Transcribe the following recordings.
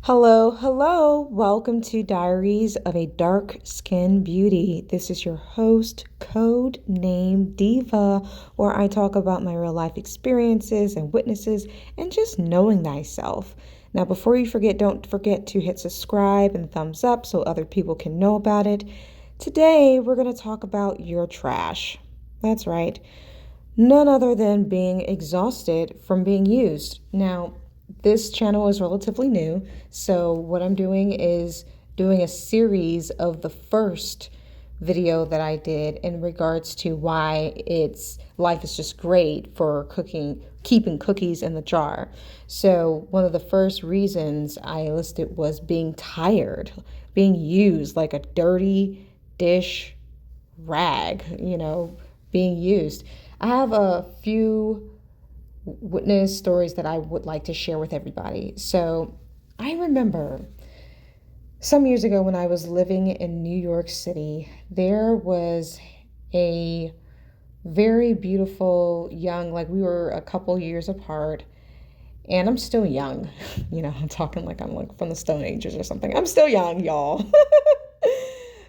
Hello, hello. Welcome to Diaries of a Dark Skin Beauty. This is your host, Code Name Diva, where I talk about my real life experiences and witnesses and just knowing thyself. Now, before you forget, don't forget to hit subscribe and thumbs up so other people can know about it. Today, we're going to talk about your trash. That's right. None other than being exhausted from being used. Now, this channel is relatively new, so what I'm doing is doing a series of the first video that I did in regards to why it's life is just great for keeping cookies in the jar. So one of the first reasons I listed was being tired, being used like a dirty dish rag, being used. I have a few witness stories that I would like to share with everybody. So I remember some years ago when I was living in New York City, there was a very beautiful young, like we were a couple years apart, and I'm still young. I'm talking like I'm like from the Stone Ages or something. I'm still young, y'all.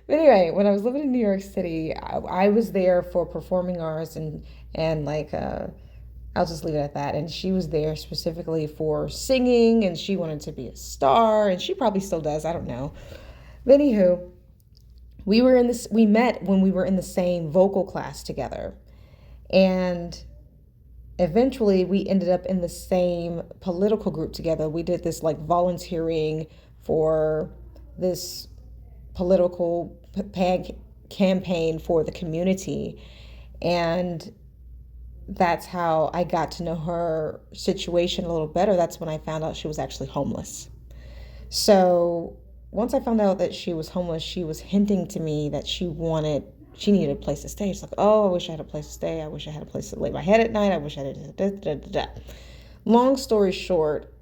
But anyway, when I was living in New York City, I was there for performing arts and I'll just leave it at that. And she was there specifically for singing, and she wanted to be a star, and she probably still does. I don't know. But anywho, we met when we were in the same vocal class together, and eventually we ended up in the same political group together. We did this like volunteering for this political campaign for the community, and that's how I got to know her situation a little better. That's when I found out she was actually homeless. So once I found out that she was homeless, she was hinting to me that she needed a place to stay. She's like, oh, I wish I had a place to stay. I wish I had a place to lay my head at night. I wish I had Long story short,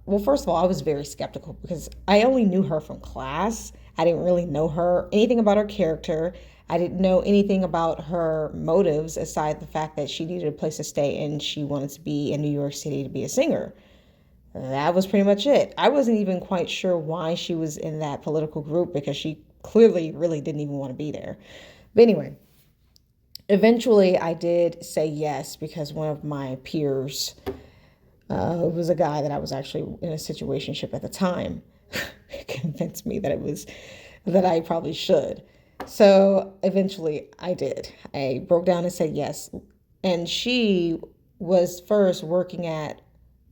well, first of all, I was very skeptical because I only knew her from class. I didn't really know her, anything about her character. I didn't know anything about her motives aside the fact that she needed a place to stay and she wanted to be in New York City to be a singer. That was pretty much it. I wasn't even quite sure why she was in that political group because she clearly really didn't even want to be there. But anyway, eventually I did say yes because one of my peers was a guy that I was actually in a situationship at the time, convinced me that I probably should. So eventually I did. I broke down and said yes. And she was first working at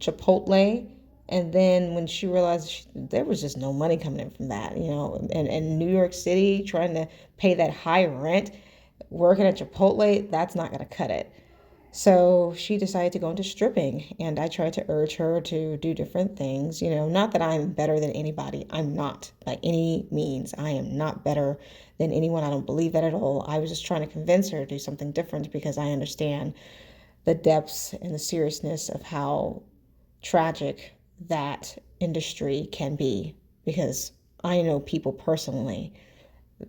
Chipotle. And then when she realized there was just no money coming in from that, and New York City trying to pay that high rent, working at Chipotle, that's not going to cut it. So she decided to go into stripping, and I tried to urge her to do different things. Not that I'm better than anybody. I'm not by any means. I am not better than anyone. I don't believe that at all. I was just trying to convince her to do something different because I understand the depths and the seriousness of how tragic that industry can be, because I know people personally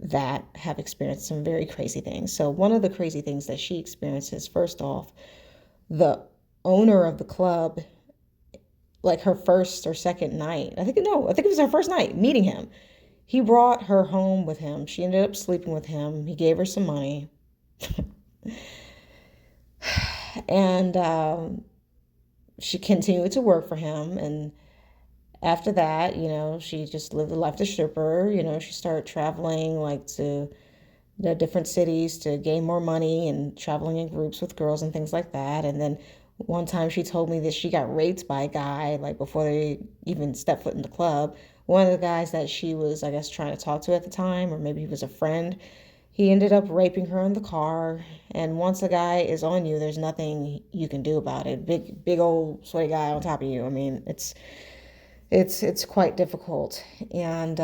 that have experienced some very crazy things. So one of the crazy things that she experiences, first off, the owner of the club, like her first or second night, I think it was her first night meeting him. He brought her home with him. She ended up sleeping with him. He gave her some money. And she continued to work for him. And after that, she just lived the life of a stripper. She started traveling like to the different cities to gain more money and traveling in groups with girls and things like that. And then one time she told me that she got raped by a guy like before they even stepped foot in the club. One of the guys that she was, I guess, trying to talk to at the time, or maybe he was a friend, he ended up raping her in the car. And once a guy is on you, there's nothing you can do about it. Big old sweaty guy on top of you. I mean, it's quite difficult. And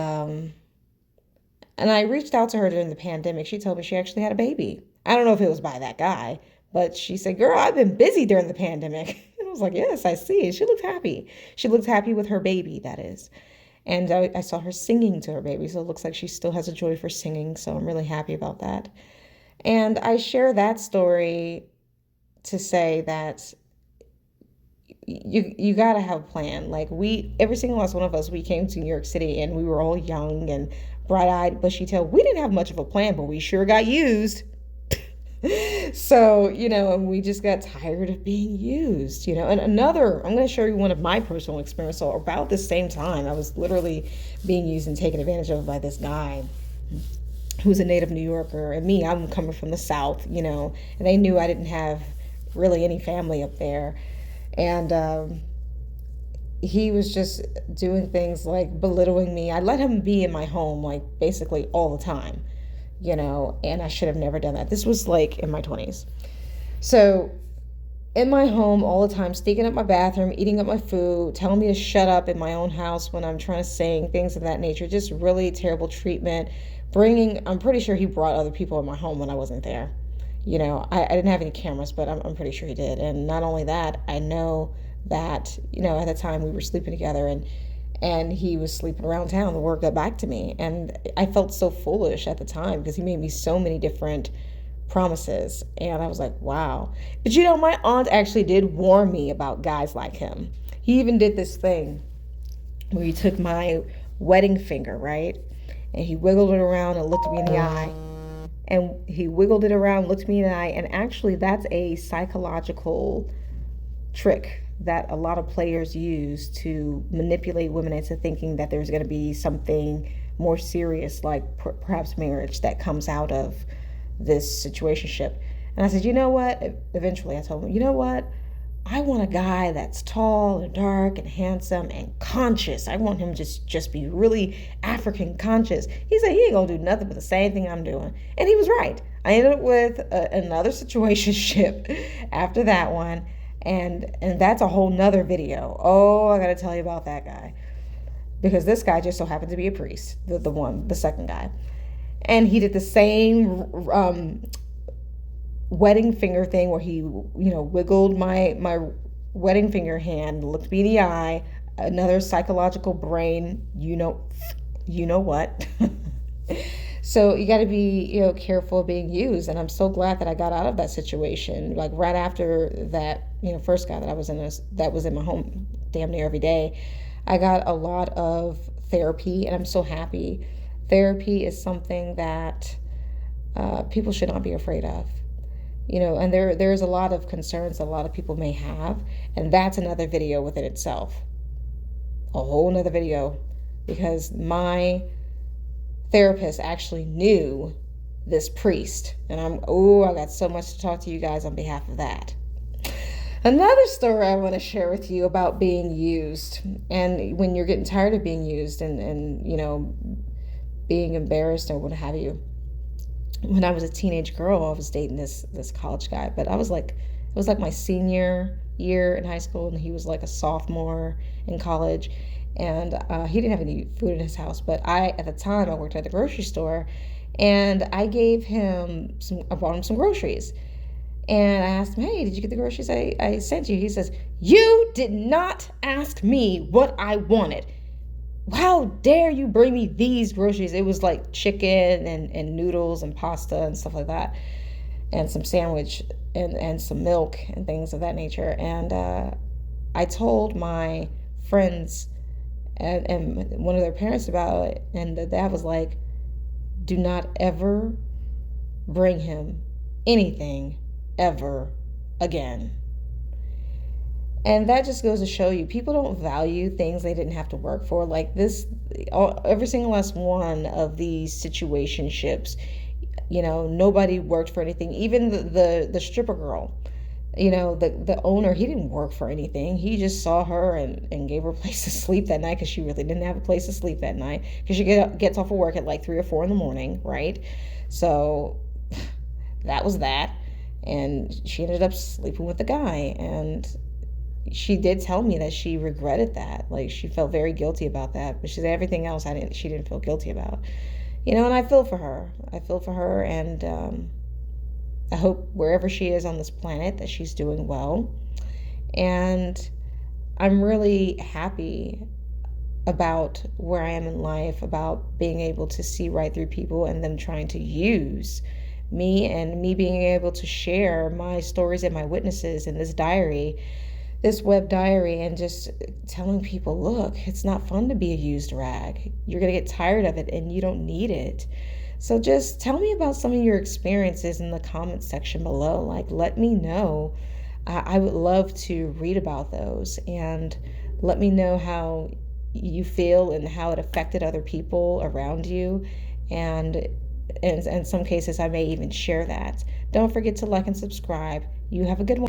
I reached out to her during the pandemic. She told me she actually had a baby. I don't know if it was by that guy, but she said, girl, I've been busy during the pandemic. And I was like, yes, I see. She looked happy. She looked happy with her baby, that is. And I saw her singing to her baby. So it looks like she still has a joy for singing. So I'm really happy about that. And I share that story to say that you gotta have a plan. Like every single last one of us, we came to New York City and we were all young and bright-eyed, bushy-tailed. We didn't have much of a plan, but we sure got used. So, and we just got tired of being used, And I'm going to show you one of my personal experiences. So about the same time, I was literally being used and taken advantage of by this guy who's a native New Yorker. And me, I'm coming from the South, and they knew I didn't have really any family up there. And he was just doing things like belittling me. I let him be in my home, like basically all the time. And I should have never done that. This was like in my 20s. So in my home all the time, sneaking up my bathroom, eating up my food, telling me to shut up in my own house when I'm trying to sing, things of that nature. Just really terrible treatment. I'm pretty sure he brought other people in my home when I wasn't there. I didn't have any cameras, but I'm pretty sure he did. And not only that, I know that, at the time we were sleeping together and he was sleeping around town. The word got back to me. And I felt so foolish at the time because he made me so many different promises. And I was like, wow. But my aunt actually did warn me about guys like him. He even did this thing where he took my wedding finger, right? And he wiggled it around and looked me in the eye. And he wiggled it around, looked me in the eye. And actually, that's a psychological trick that a lot of players use to manipulate women into thinking that there's going to be something more serious, like perhaps marriage, that comes out of this situationship. And I said, you know what? Eventually I told him, you know what? I want a guy that's tall and dark and handsome and conscious. I want him just be really African conscious. He said he ain't gonna do nothing but the same thing I'm doing. And he was right. I ended up with another situationship after that one. And that's a whole nother video. Oh, I gotta tell you about that guy. Because this guy just so happened to be a priest, the second guy. And he did the same wedding finger thing where he, wiggled my wedding finger hand, looked me in the eye, another psychological brain, you know what. So you got to be, careful of being used. And I'm so glad that I got out of that situation. Like right after that, first guy that was in my home damn near every day, I got a lot of therapy, and I'm so happy. Therapy is something that people should not be afraid of. And there's a lot of concerns that a lot of people may have, and that's another video within itself. A whole nother video, because my therapist actually knew this priest, and I got so much to talk to you guys on behalf of that. Another story I want to share with you about being used, and when you're getting tired of being used and being embarrassed or what have you. When I was a teenage girl, I was dating this college guy, but it was like my senior year in high school, and he was like a sophomore in college. And he didn't have any food in his house, but at the time, I worked at the grocery store, and I bought him some groceries. And I asked him, hey, did you get the groceries I sent you? He says, you did not ask me what I wanted. How dare you bring me these groceries? It was like chicken and noodles and pasta and stuff like that, and some sandwich and some milk and things of that nature. And I told my friends and one of their parents about it, and the dad was like, do not ever bring him anything ever again. And that just goes to show you, people don't value things they didn't have to work for. Like this, every single last one of these situationships, nobody worked for anything. Even the stripper girl, the owner, he didn't work for anything. He just saw her and gave her a place to sleep that night, because she really didn't have a place to sleep that night, because she gets off of work at like 3 or 4 in the morning, right? So that was that. And she ended up sleeping with the guy. And she did tell me that she regretted that. Like, she felt very guilty about that. But she said everything else she didn't feel guilty about. And I feel for her. And I hope wherever she is on this planet that she's doing well. And I'm really happy about where I am in life, about being able to see right through people and them trying to use me, and me being able to share my stories and my witnesses in this diary this web diary and just telling people, look, it's not fun to be a used rag. You're going to get tired of it and you don't need it. So just tell me about some of your experiences in the comments section below. Like, let me know. I would love to read about those, and let me know how you feel and how it affected other people around you. And in some cases, I may even share that. Don't forget to like and subscribe. You have a good one.